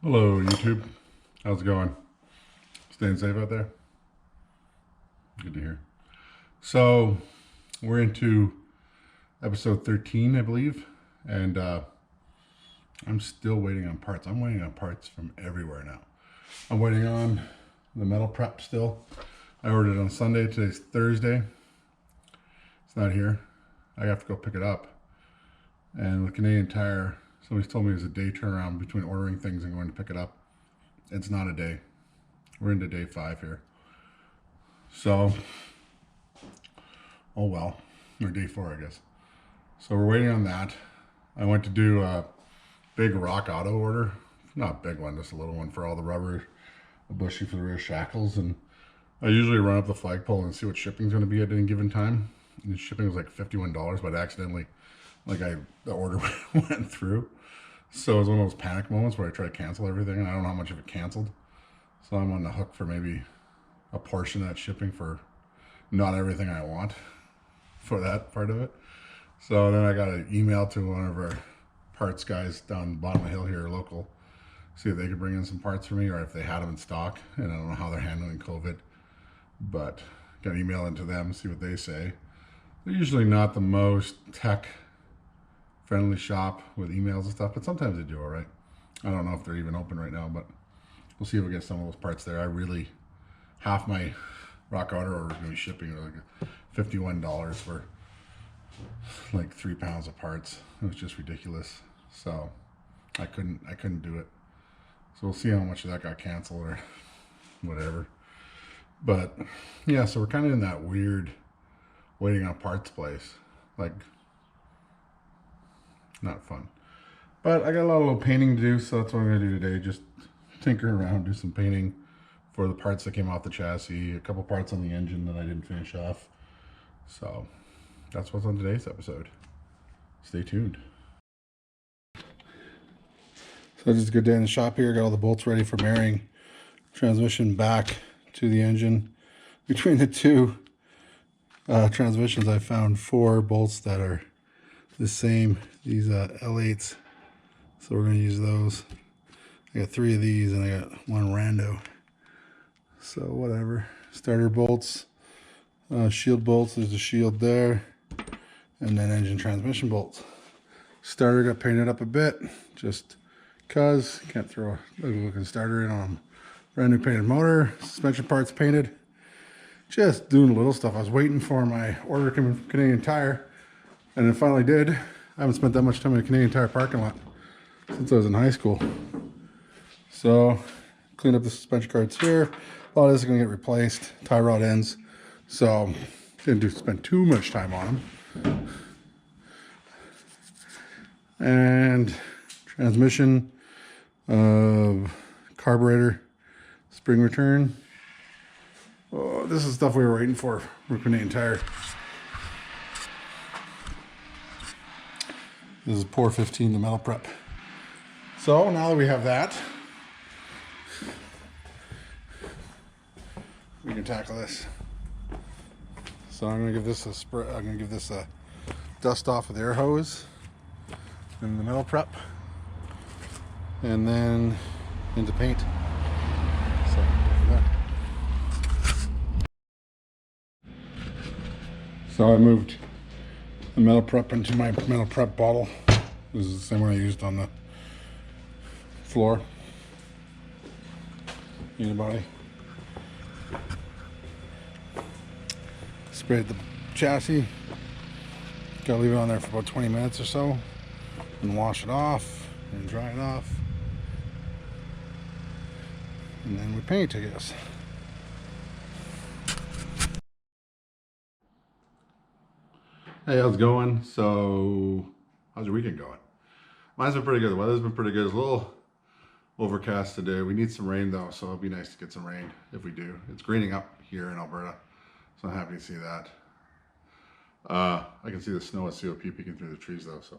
Hello YouTube, how's it going? Staying safe out there? Good to hear. So we're into episode 13, I believe, and I'm still waiting on parts. I'm waiting on parts from everywhere now. I'm waiting on the metal prep still. I ordered it on Sunday, today's Thursday. It's not here. I have to go pick it up. And with Canadian Tire, somebody's told me there's a day turnaround between ordering things and going to pick it up. It's not a day. We're into day 5 here. So, oh well, or day 4, I guess. So we're waiting on that. I went to do a big Rock Auto order. Not a big one, just a little one for all the rubber, a bushing for the rear shackles. And I usually run up the flagpole and see what shipping's going to be at any given time. And the shipping was like $51, but accidentally, the order went through. So it was one of those panic moments where I try to cancel everything, and I don't know how much of it canceled. So I'm on the hook for maybe a portion of that shipping for not everything I want for that part of it. So then I got an email to one of our parts guys down the bottom of the hill here, local, see if they could bring in some parts for me or if they had them in stock. And I don't know how they're handling COVID, but got an email into them, see what they say. They're usually not the most tech friendly shop with emails and stuff, but sometimes they do all right. I don't know if they're even open right now, but we'll see if we get some of those parts there. Half my Rock Auto order is going to be shipping like $51 for like 3 pounds of parts. It was just ridiculous. So I couldn't do it. So we'll see how much of that got canceled or whatever. But yeah, so we're kind of in that weird waiting on parts place. Like, not fun. But I got a lot of little painting to do, so that's what I'm going to do today. Just tinker around, do some painting for the parts that came off the chassis, a couple parts on the engine that I didn't finish off. So that's what's on today's episode. Stay tuned. So just a good day in the shop here. Got all the bolts ready for marrying transmission back to the engine. Between the two transmissions, I found 4 bolts that are the same. These L8s. So we're going to use those. I got 3 of these and I got 1 rando. So whatever. Starter bolts, shield bolts. There's a shield there. And then engine transmission bolts. Starter got painted up a bit. Just because can't throw a ugly looking starter in on a brand new painted motor. Suspension parts painted. Just doing little stuff. I was waiting for my order coming from Canadian Tire. And it finally did. I haven't spent that much time in a Canadian Tire parking lot since I was in high school. So, cleaned up the suspension cards here. A lot of this is going to get replaced. Tie rod ends. So, didn't spend too much time on them. And transmission, carburetor, spring return. Oh, this is stuff we were waiting for from Canadian Tire. This is pour 15, the metal prep. So now that we have that, we can tackle this. So I'm gonna give this a spray. I'm gonna give this a dust off with air hose and the metal prep, and then into paint. So I moved the metal prep into my metal prep bottle. This is the same one I used on the floor. Unibody. Sprayed the chassis. Gotta leave it on there for about 20 minutes or so. And wash it off and dry it off. And then we paint, I guess. Hey, how's it going? So, how's your weekend going? Mine's been pretty good. The weather's been pretty good. It's a little overcast today. We need some rain though, so it'll be nice to get some rain if we do. It's greening up here in Alberta, so I'm happy to see that. I can see the snow at COP peeking through the trees though, so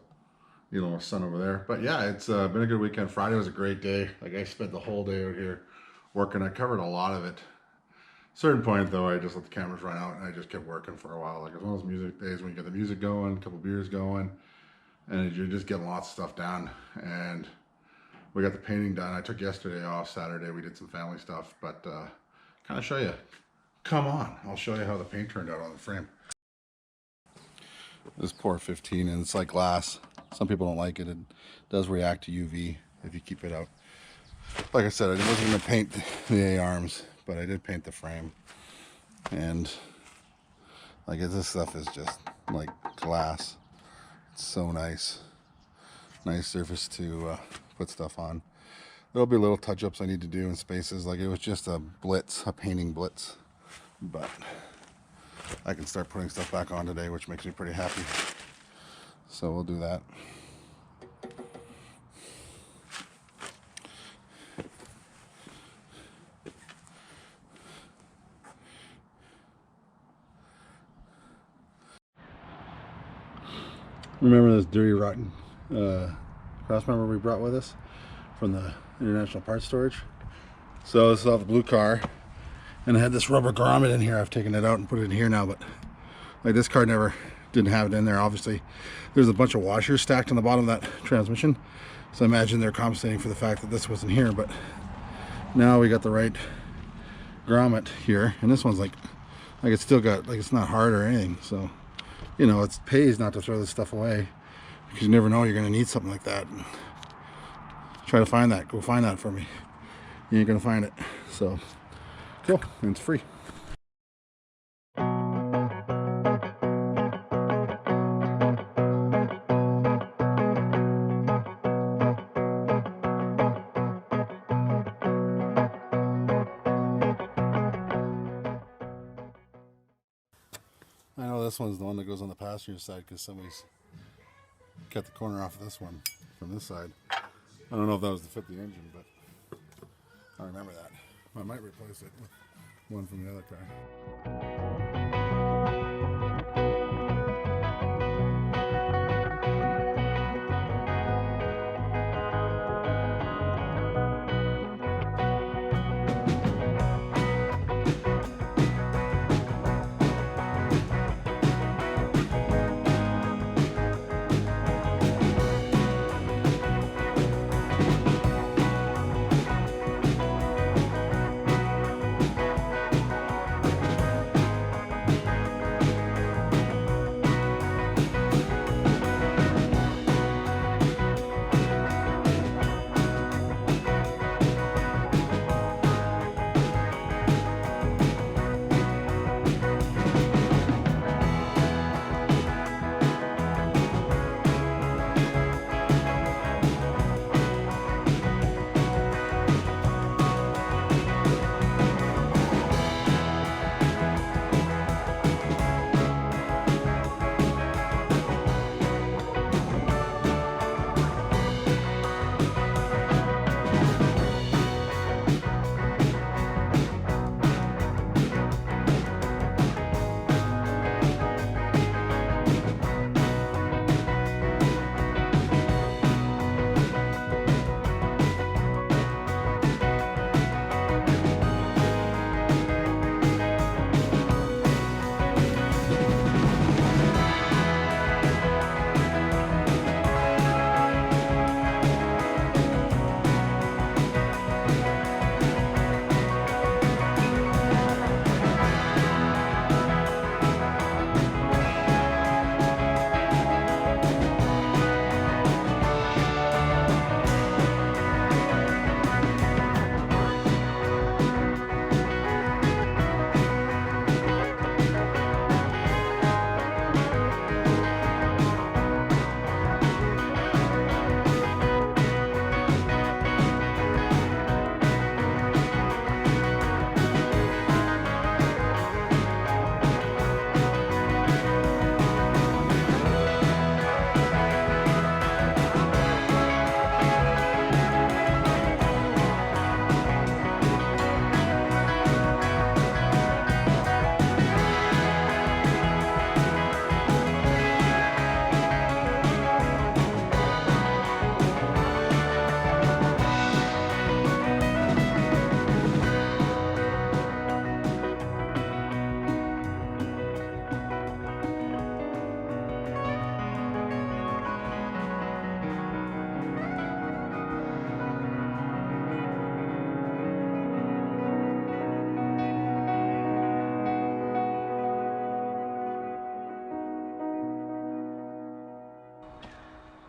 you know, sun over there. But yeah, it's been a good weekend. Friday was a great day. Like, I spent the whole day out here working. I covered a lot of it. Certain point though, I just let the cameras run out and I just kept working for a while. Like, it's one of those music days when you get the music going, a couple beers going, and you're just getting lots of stuff done. And we got the painting done. I took yesterday off. Saturday we did some family stuff, but kind of show you. Come on, I'll show you how the paint turned out on the frame. This poor 15, and it's like glass. Some people don't like it. It does react to UV if you keep it out. Like I said, I wasn't going to paint the A arms, but I did paint the frame. And like this stuff is just like glass. It's so nice. Nice surface to put stuff on. There'll be little touch-ups I need to do in spaces. Like it was just a blitz, a painting blitz. But I can start putting stuff back on today, which makes me pretty happy. So we'll do that. Remember this dirty, rotten cross member we brought with us from the International Parts Storage? So this is off the blue car, and I had this rubber grommet in here. I've taken it out and put it in here now, but like this car never didn't have it in there. Obviously there's a bunch of washers stacked on the bottom of that transmission, so I imagine they're compensating for the fact that this wasn't here. But now we got the right grommet here, and this one's like it's still got, like, it's not hard or anything. So you know, it pays not to throw this stuff away, because you never know you're going to need something like that. And try to find that. Go find that for me. You ain't going to find it. So, cool. And it's free. I know this one's the one that goes on the passenger side because somebody's cut the corner off of this one from this side. I don't know if that was to fit the engine, but I remember that. I might replace it with one from the other car.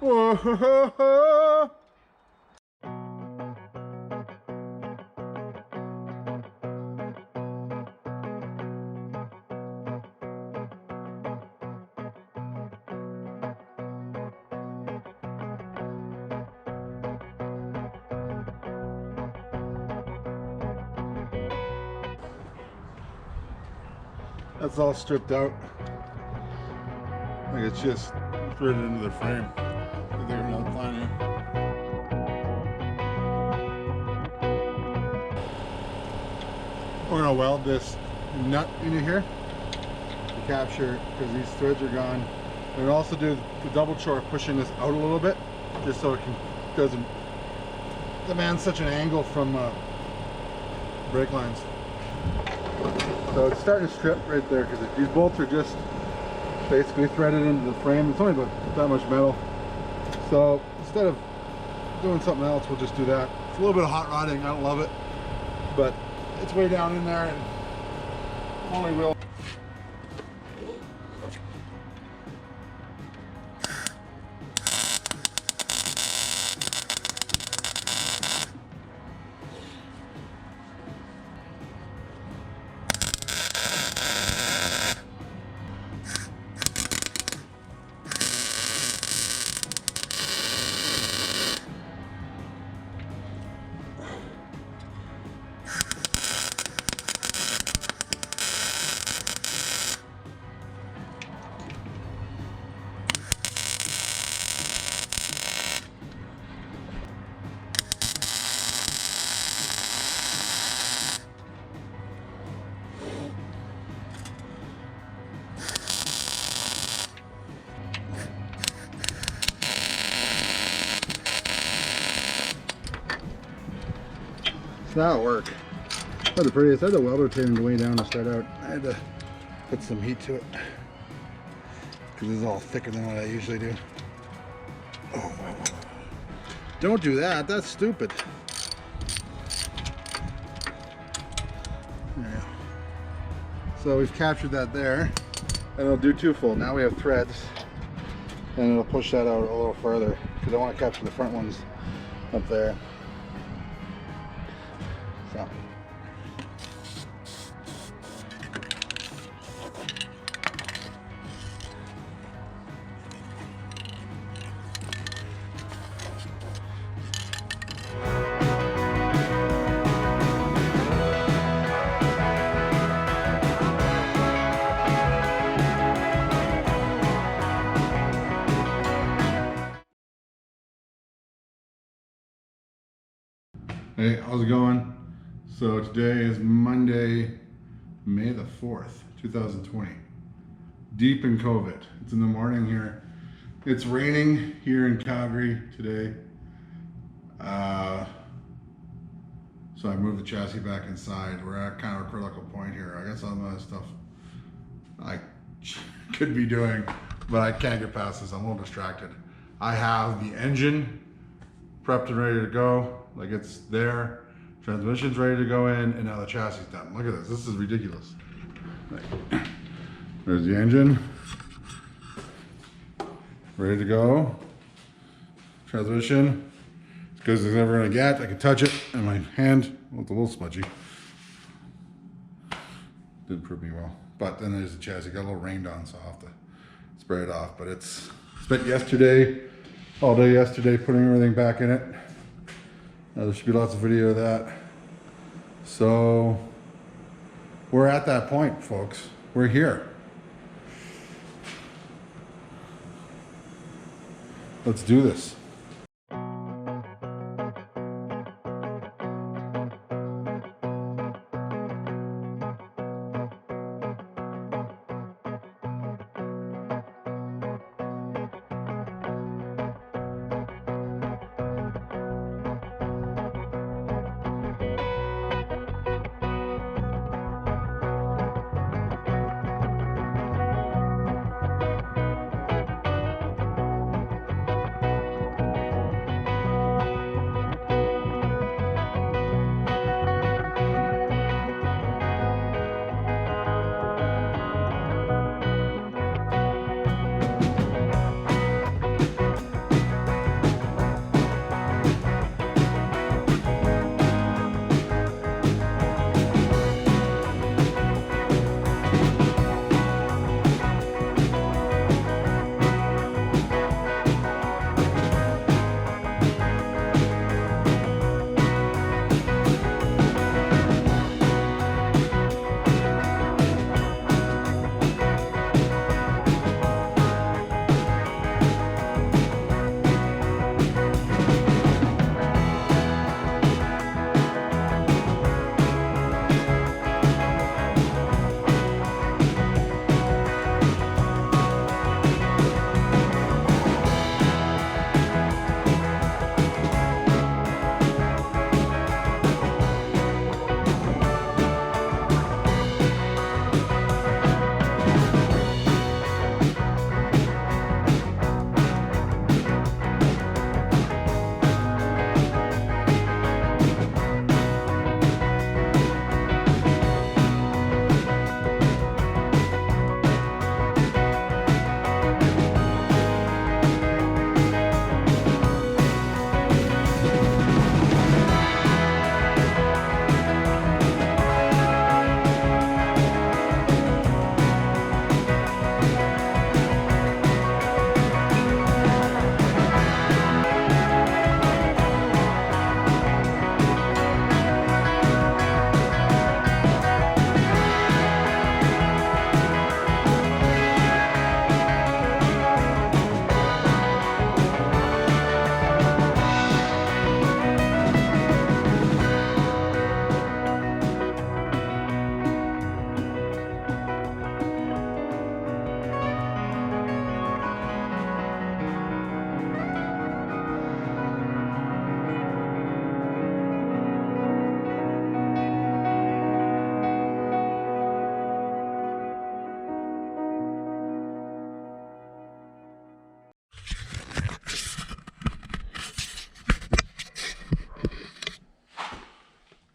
Whoa. That's all stripped out. Like it's just threaded into the frame. They're an outline here. We're gonna weld this nut into here to capture, because these threads are gone. We're gonna also do the double chore, pushing this out a little bit, just so it doesn't demand such an angle from brake lines. So it's starting to strip right there, because these bolts are just basically threaded into the frame. It's only about that much metal. So instead of doing something else, we'll just do that. It's a little bit of hot rodding. I don't love it, but it's way down in there, and only will. That'll work. Not the prettiest. I had the welder tailing way down to start out. I had to put some heat to it, because this is all thicker than what I usually do. Oh, don't do that. That's stupid. There you go. So we've captured that there, and it'll do twofold. Now we have threads, and it'll push that out a little further, because I want to capture the front ones up there. So. Hey, how's it going? So today is Monday, May the 4th, 2020. Deep in COVID. It's in the morning here. It's raining here in Calgary today. So I moved the chassis back inside. We're at kind of a critical point here. I got some other stuff I could be doing, but I can't get past this. I'm a little distracted. I have the engine prepped and ready to go. Like, it's there, transmission's ready to go in, and now the chassis is done. Look at this. This is ridiculous. There's the engine, ready to go. Transmission, because it's never gonna get. I can touch it, and my hand, well, it's a little smudgy. Didn't prove me well. But then there's the chassis. Got a little rained on, so I'll have to spray it off. But it's spent yesterday, all day yesterday, putting everything back in it. There should be lots of video of that. So we're at that point, folks. We're here. Let's do this.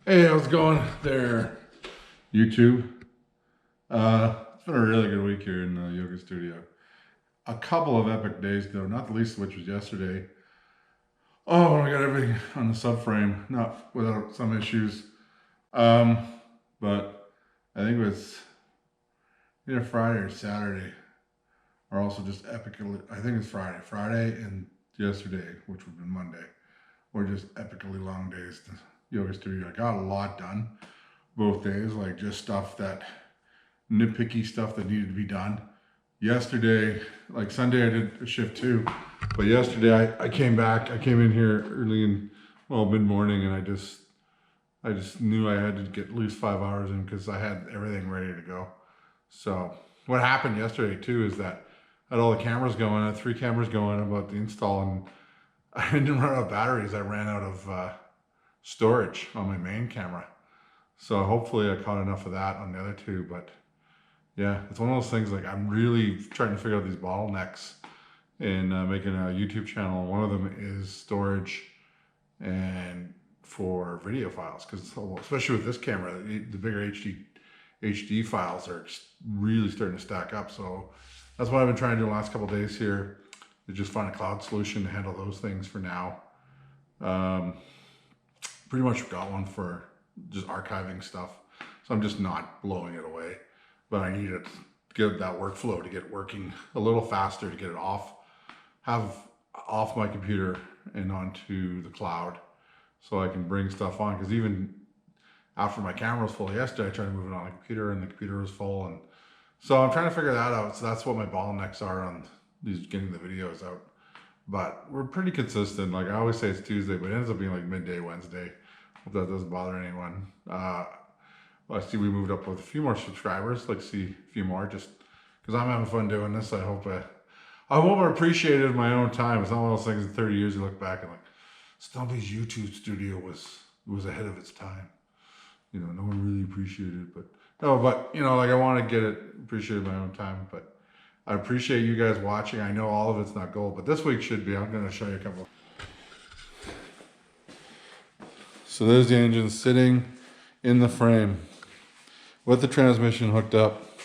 Hey, how's it going there, YouTube? It's been a really good week here in the yoga studio. A couple of epic days though, not the least of which was yesterday. Oh, I got everything on the subframe, not without some issues. But I think it was either Friday or Saturday, or also just epically, I think it's Friday. Friday and yesterday, which would have been Monday, were just epically long days to yoga studio. I got a lot done both days, like just stuff that, nitpicky stuff that needed to be done. Yesterday, like Sunday I did a shift too, but yesterday I came in here early in, well, mid-morning, and I just knew I had to get at least 5 hours in because I had everything ready to go. So what happened yesterday too is that I had all the cameras going, I had 3 cameras going about the install, and I didn't run out of batteries. I ran out of storage on my main camera. So hopefully I caught enough of that on the other 2, but yeah, it's one of those things, like I'm really trying to figure out these bottlenecks in making a YouTube channel. One of them is storage and for video files, because especially with this camera, the bigger HD files are really starting to stack up. So that's what I've been trying to do the last couple of days here, to just find a cloud solution to handle those things for now. Pretty much got one for just archiving stuff, so I'm just not blowing it away. But I need to get that workflow to get working a little faster, to get it off my computer and onto the cloud, so I can bring stuff on. Because even after my camera was full yesterday, I tried to move it on the computer and the computer was full, and so I'm trying to figure that out. So that's what my bottlenecks are on these, getting the videos out. But we're pretty consistent. Like I always say it's Tuesday, but it ends up being like midday Wednesday. Hope that doesn't bother anyone. Well, I see we moved up with a few more subscribers. Like, see a few more, just because I'm having fun doing this. I hope I appreciated my own time. It's not one of those things in 30 years you look back and like, Stumpy's YouTube studio was ahead of its time. You know, no one really appreciated it, but no, but you know, like I want to get it appreciated my own time. But I appreciate you guys watching. I know all of it's not gold, but this week should be. I'm going to show you a couple. So there's the engine sitting in the frame with the transmission hooked up.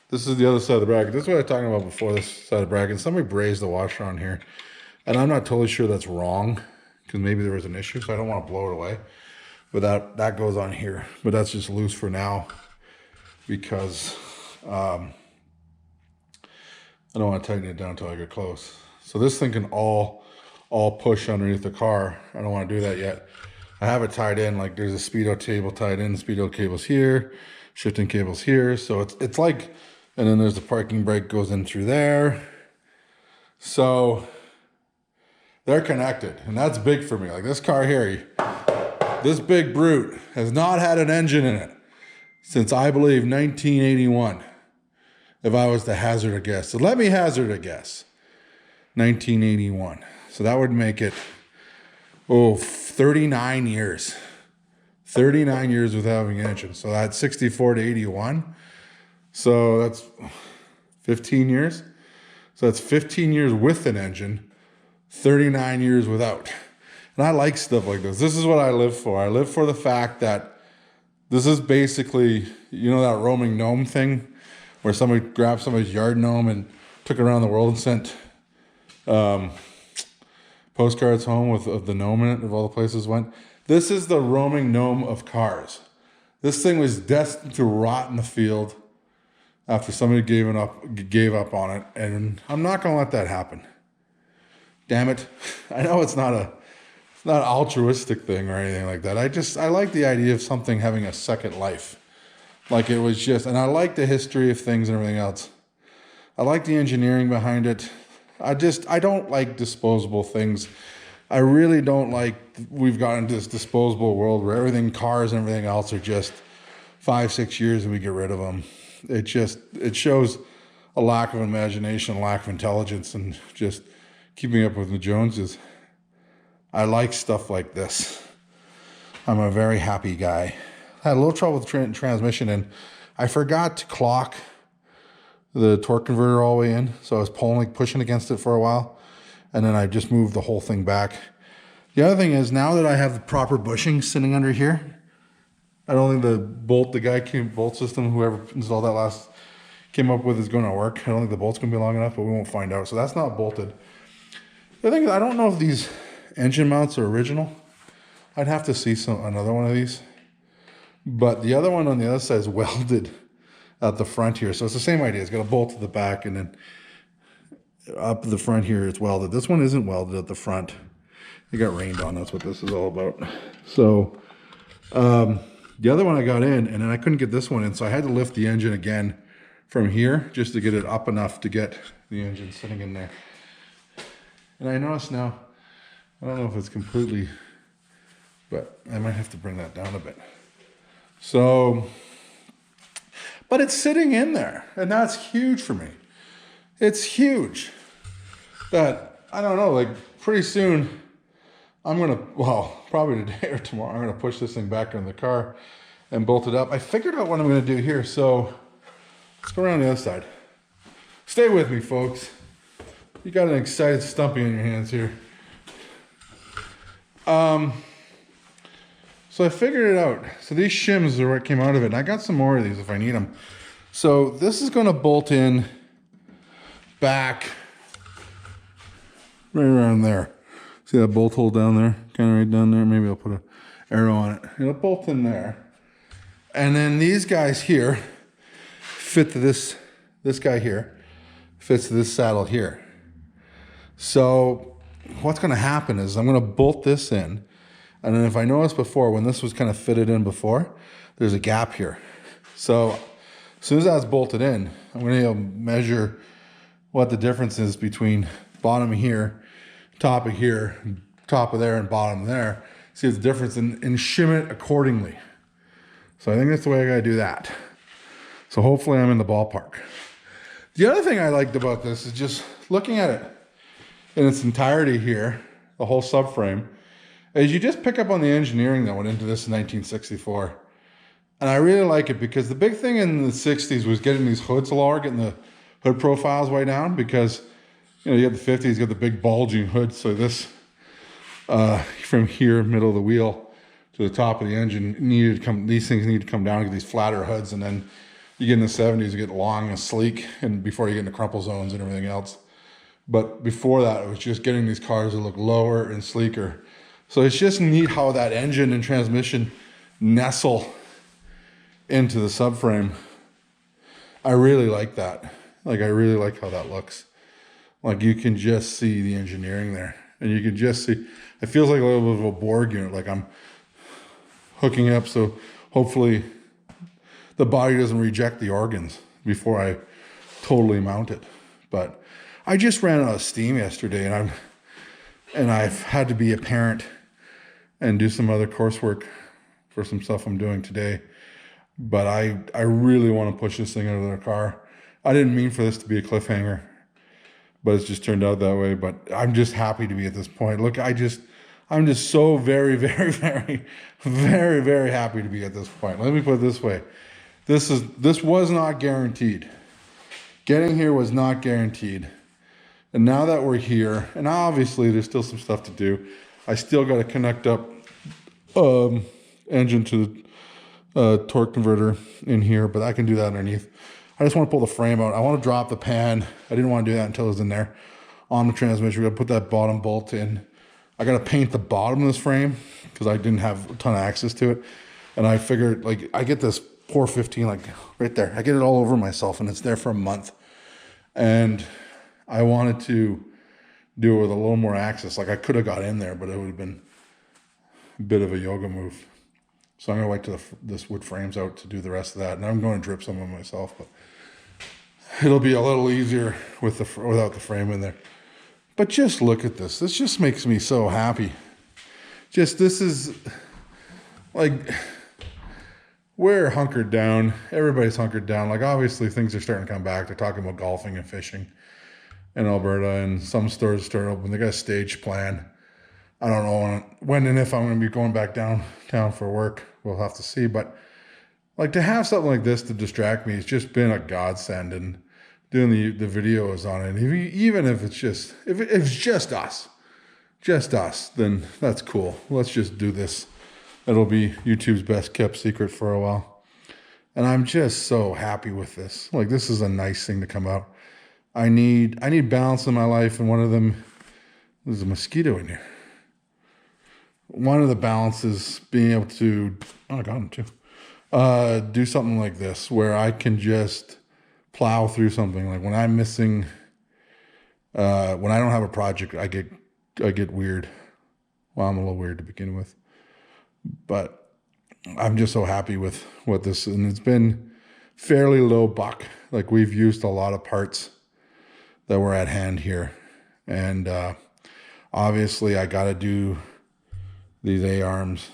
This is the other side of the bracket. This is what I was talking about before, this side of the bracket. Somebody brazed the washer on here, and I'm not totally sure that's wrong, because maybe there was an issue, so I don't want to blow it away. But that goes on here. But that's just loose for now, because I don't want to tighten it down until I get close. So this thing can all push underneath the car. I don't want to do that yet. I have it tied in, like there's a speedo table tied in, speedo cable's here, shifting cable's here. So it's like, and then there's the parking brake goes in through there. So they're connected, and that's big for me. Like this car here, this big brute has not had an engine in it since, I believe, 1981. If I was to hazard a guess. So let me hazard a guess. 1981. So that would make it, 39 years. 39 years without having an engine. So that's 64 to 81. So that's 15 years. So that's 15 years with an engine, 39 years without. And I like stuff like this. This is what I live for. I live for the fact that this is basically, you know, that roaming gnome thing, where somebody grabbed somebody's yard gnome and took it around the world and sent postcards home of the gnome in it, of all the places went. This is the roaming gnome of cars. This thing was destined to rot in the field after somebody gave up on it, and I'm not going to let that happen. Damn it. I know it's not an altruistic thing or anything like that. I like the idea of something having a second life. Like it was just, and I like the history of things and everything else. I like the engineering behind it. I don't like disposable things. I really don't like, we've gotten into this disposable world where everything, cars and everything else, are just 5-6 years and we get rid of them. It shows a lack of imagination, a lack of intelligence, and just keeping up with the Joneses. I like stuff like this. I'm a very happy guy. I had a little trouble with the transmission, and I forgot to clock the torque converter all the way in. So I was pushing against it for a while, and then I just moved the whole thing back. The other thing is, now that I have the proper bushing sitting under here, I don't think the bolt system, whoever installed that last, came up with is going to work. I don't think the bolt's going to be long enough, but we won't find out. So that's not bolted. The thing is, I don't know if these engine mounts are original. I'd have to see another one of these. But the other one on the other side is welded at the front here. So it's the same idea. It's got a bolt at the back, and then up the front here it's welded. This one isn't welded at the front. It got rained on. That's what this is all about. So the other one I got in, and then I couldn't get this one in, so I had to lift the engine again from here just to get it up enough to get the engine sitting in there. And I notice now, I don't know if it's completely, but I might have to bring that down a bit. So, but it's sitting in there, and that's huge for me. It's huge. That, I don't know, like pretty soon, I'm gonna, well, probably today or tomorrow, I'm gonna push this thing back in the car and bolt it up. I figured out what I'm gonna do here, so let's go around the other side. Stay with me, folks. You got an excited Stumpy in your hands here. So I figured it out. So these shims are what came out of it. And I got some more of these if I need them. So this is going to bolt in back right around there. See that bolt hole down there? Kind of right down there. Maybe I'll put an arrow on it. It'll bolt in there. And then these guys here fit to this guy here. Fits to this saddle here. So what's going to happen is I'm going to bolt this in. And then if I noticed before, when this was kind of fitted in before, there's a gap here. So as soon as that's bolted in, I'm going to measure what the difference is between bottom of here, top of there, and bottom there. See the difference and shim it accordingly. So I think that's the way I got to do that. So hopefully I'm in the ballpark. The other thing I liked about this is just looking at it in its entirety here, the whole subframe, is you just pick up on the engineering that went into this in 1964. And I really like it because the big thing in the 60s was getting these hoods lower, getting the hood profiles way down, because you have the 50s, you got the big bulging hood. So this, from here, middle of the wheel to the top of the engine, these things need to come down to get these flatter hoods. And then you get in the 70s, you get long and sleek, and before you get into crumple zones and everything else. But before that, it was just getting these cars to look lower and sleeker. So it's just neat how that engine and transmission nestle into the subframe. I really like that. Like, I really like how that looks. Like, you can just see the engineering there. And you can just see, it feels like a little bit of a Borg unit. Like I'm hooking up so hopefully the body doesn't reject the organs before I totally mount it. But I just ran out of steam yesterday, and I've had to be a parent and do some other coursework for some stuff I'm doing today. But I really want to push this thing out of the car. I didn't mean for this to be a cliffhanger, but it's just turned out that way. But I'm just happy to be at this point. Look, I'm just so very, very, very, very, very happy to be at this point. Let me put it this way. This was not guaranteed. Getting here was not guaranteed. And now that we're here, and obviously there's still some stuff to do. I still got to connect up engine to torque converter in here, but I can do that underneath. I just want to pull the frame out. I want to drop the pan. I didn't want to do that until it was in there on the transmission. We're going to put that bottom bolt in. I got to paint the bottom of this frame because I didn't have a ton of access to it. And I figured, like, I get this 415, like right there. I get it all over myself, and it's there for a month. And I wanted to do it with a little more access. Like, I could have got in there, but it would have been a bit of a yoga move. So I'm going to wait till this wood frame's out to do the rest of that. And I'm going to drip some of myself, but it'll be a little easier without the frame in there. But just look at this. This just makes me so happy. This is like, we're hunkered down. Everybody's hunkered down. Like, obviously things are starting to come back. They're talking about golfing and fishing in Alberta, and some stores start open. They got a stage plan. I don't know when and if I'm going to be going back downtown for work. We'll have to see. But like, to have something like this to distract me, it's just been a godsend. And doing the videos on it, even if it's just us, then that's cool. Let's just do this it'll be YouTube's best kept secret for a while. And I'm just so happy with this. Like, this is a nice thing to come out. I need balance in my life, and one of them, there's a mosquito in here. One of the balances being able to, oh, I got him too. Do something like this where I can just plow through something. Like when I'm missing, when I don't have a project, I get weird. Well, I'm a little weird to begin with, but I'm just so happy with what this, and it's been fairly low buck. Like we've used a lot of parts that were at hand here, and obviously I got to do these A-arms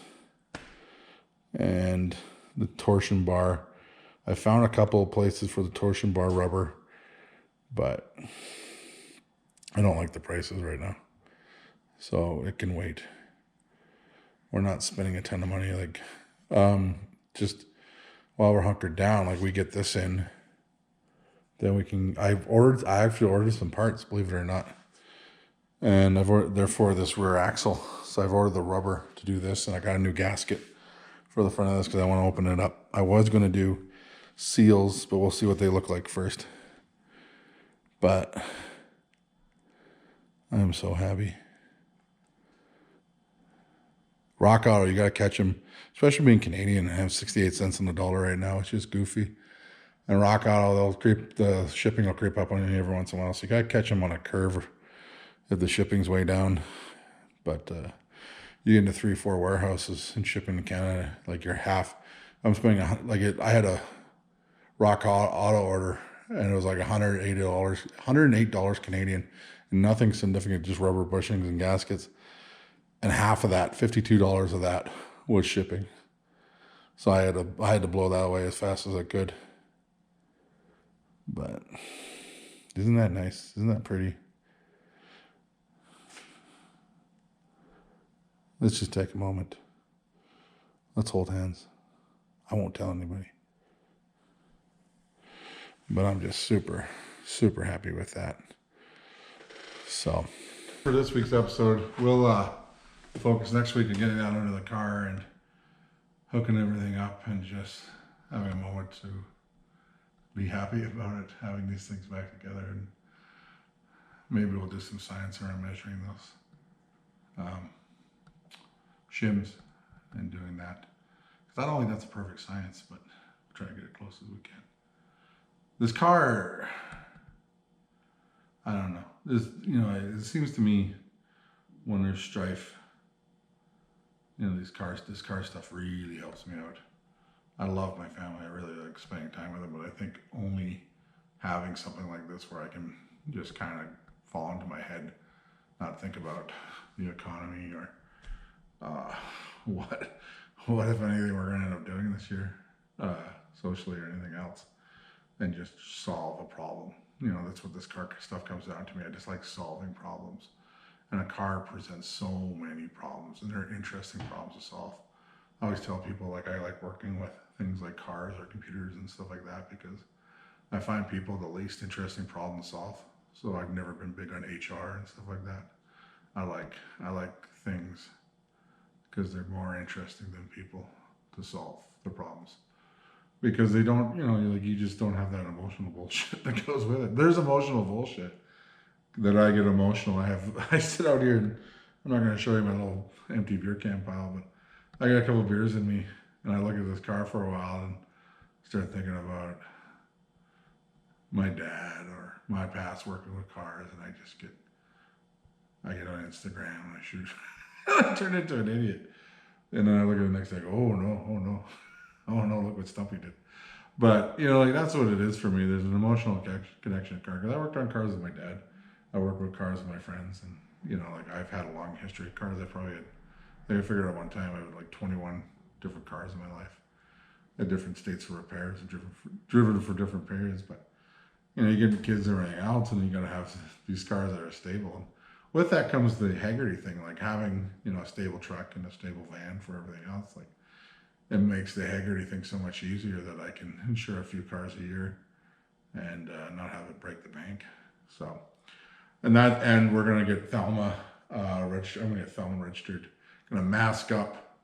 and the torsion bar. I found a couple of places for the torsion bar rubber, but I don't like the prices right now, so it can wait. We're not spending a ton of money. Like, just while we're hunkered down, like we get this in, then we can. I actually ordered some parts, believe it or not, and they're for this rear axle. So I've ordered the rubber to do this, and I got a new gasket for the front of this because I want to open it up. I was going to do seals, but we'll see what they look like first. But I'm so happy. Rock Auto, you got to catch them, especially being Canadian and have 68 cents on the dollar right now. It's just goofy. And Rock Auto, the shipping will creep up on you every once in a while. So you got to catch them on a curve if the shipping's way down. But you get into 3-4 warehouses and shipping to Canada, like you're half. I'm spending I had a Rock Auto order, and it was like $108 Canadian, and nothing significant, just rubber bushings and gaskets. And half of that, $52 of that, was shipping. So I had to blow that away as fast as I could. But isn't that nice? Isn't that pretty? Let's just take a moment. Let's hold hands. I won't tell anybody. But I'm just super, super happy with that. So for this week's episode, we'll focus next week on getting out into the car and hooking everything up and just having a moment to be happy about it, having these things back together, and maybe we'll do some science around measuring those shims and doing that. Because I don't think that's a perfect science, but we'll try to get it close as we can. This car, I don't know. It seems to me when there's strife, this car stuff really helps me out. I love my family. I really like spending time with them, but I think only having something like this where I can just kind of fall into my head, not think about the economy or what if anything we're going to end up doing this year, socially or anything else, and just solve a problem. That's what this car stuff comes down to me. I just like solving problems. And a car presents so many problems, and they're interesting problems to solve. I always tell people, like, I like working with things like cars or computers and stuff like that because I find people the least interesting problem to solve. So I've never been big on HR and stuff like that. I like things because they're more interesting than people to solve the problems. Because they don't, you just don't have that emotional bullshit that goes with it. There's emotional bullshit that I get emotional. I sit out here and I'm not going to show you my little empty beer can pile, but I got a couple of beers in me and I look at this car for a while and start thinking about my dad or my past working with cars, and I get on Instagram and I shoot. I turn into an idiot. And then I look at the next day, oh no, look what Stumpy did. But, that's what it is for me. There's an emotional connection to car. Because I worked on cars with my dad. I work with cars with my friends, and I've had a long history of cars. I figured out one time I had like 21 different cars in my life at different states for repairs and driven for different periods. But you get kids and everything else, and you got to have these cars that are stable. And with that comes the Haggerty thing, like having a stable truck and a stable van for everything else. Like it makes the Haggerty thing so much easier that I can insure a few cars a year and not have it break the bank. So. And we're gonna get Thelma registered. I'm gonna get Thelma registered. Gonna mask up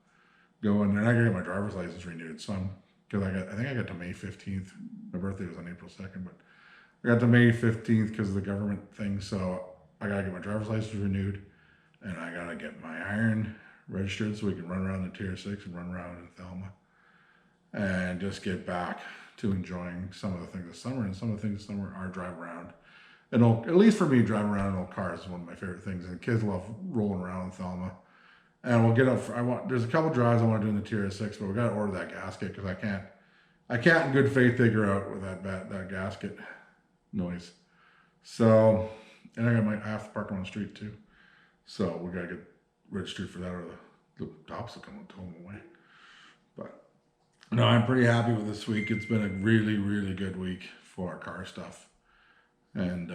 go in there. And I gotta get my driver's license renewed. So because I think I got to May 15th. My birthday was on April 2nd, but I got to May 15th because of the government thing. So I gotta get my driver's license renewed, and I gotta get my iron registered so we can run around the Tier 6 and run around in Thelma, and just get back to enjoying some of the things this summer. And some of the things this summer are drive around. And at least for me, driving around in old cars is one of my favorite things. And the kids love rolling around in Thelma. And we'll get up. There's a couple drives I want to do in the Tier 6, but we got to order that gasket because I can't in good faith figure out with that gasket noise. So, and I have to park on the street too. So we got to get registered for that, or the cops will come and tow them away. But no, I'm pretty happy with this week. It's been a really, really good week for our car stuff. And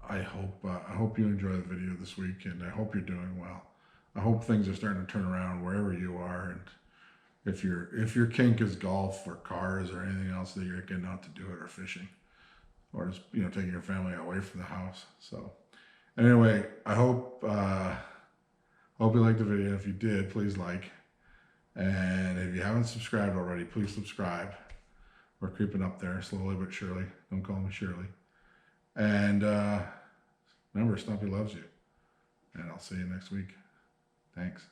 I hope you enjoy the video this week, and I hope you're doing well. I hope things are starting to turn around wherever you are, and if your kink is golf or cars or anything else, that you're getting out to do it, or fishing, or just taking your family away from the house. So anyway, I hope you liked the video. If you did, please like, and if you haven't subscribed already, please subscribe. We're creeping up there slowly but surely. Don't call me Shirley. And remember, Stumpy loves you. And I'll see you next week. Thanks.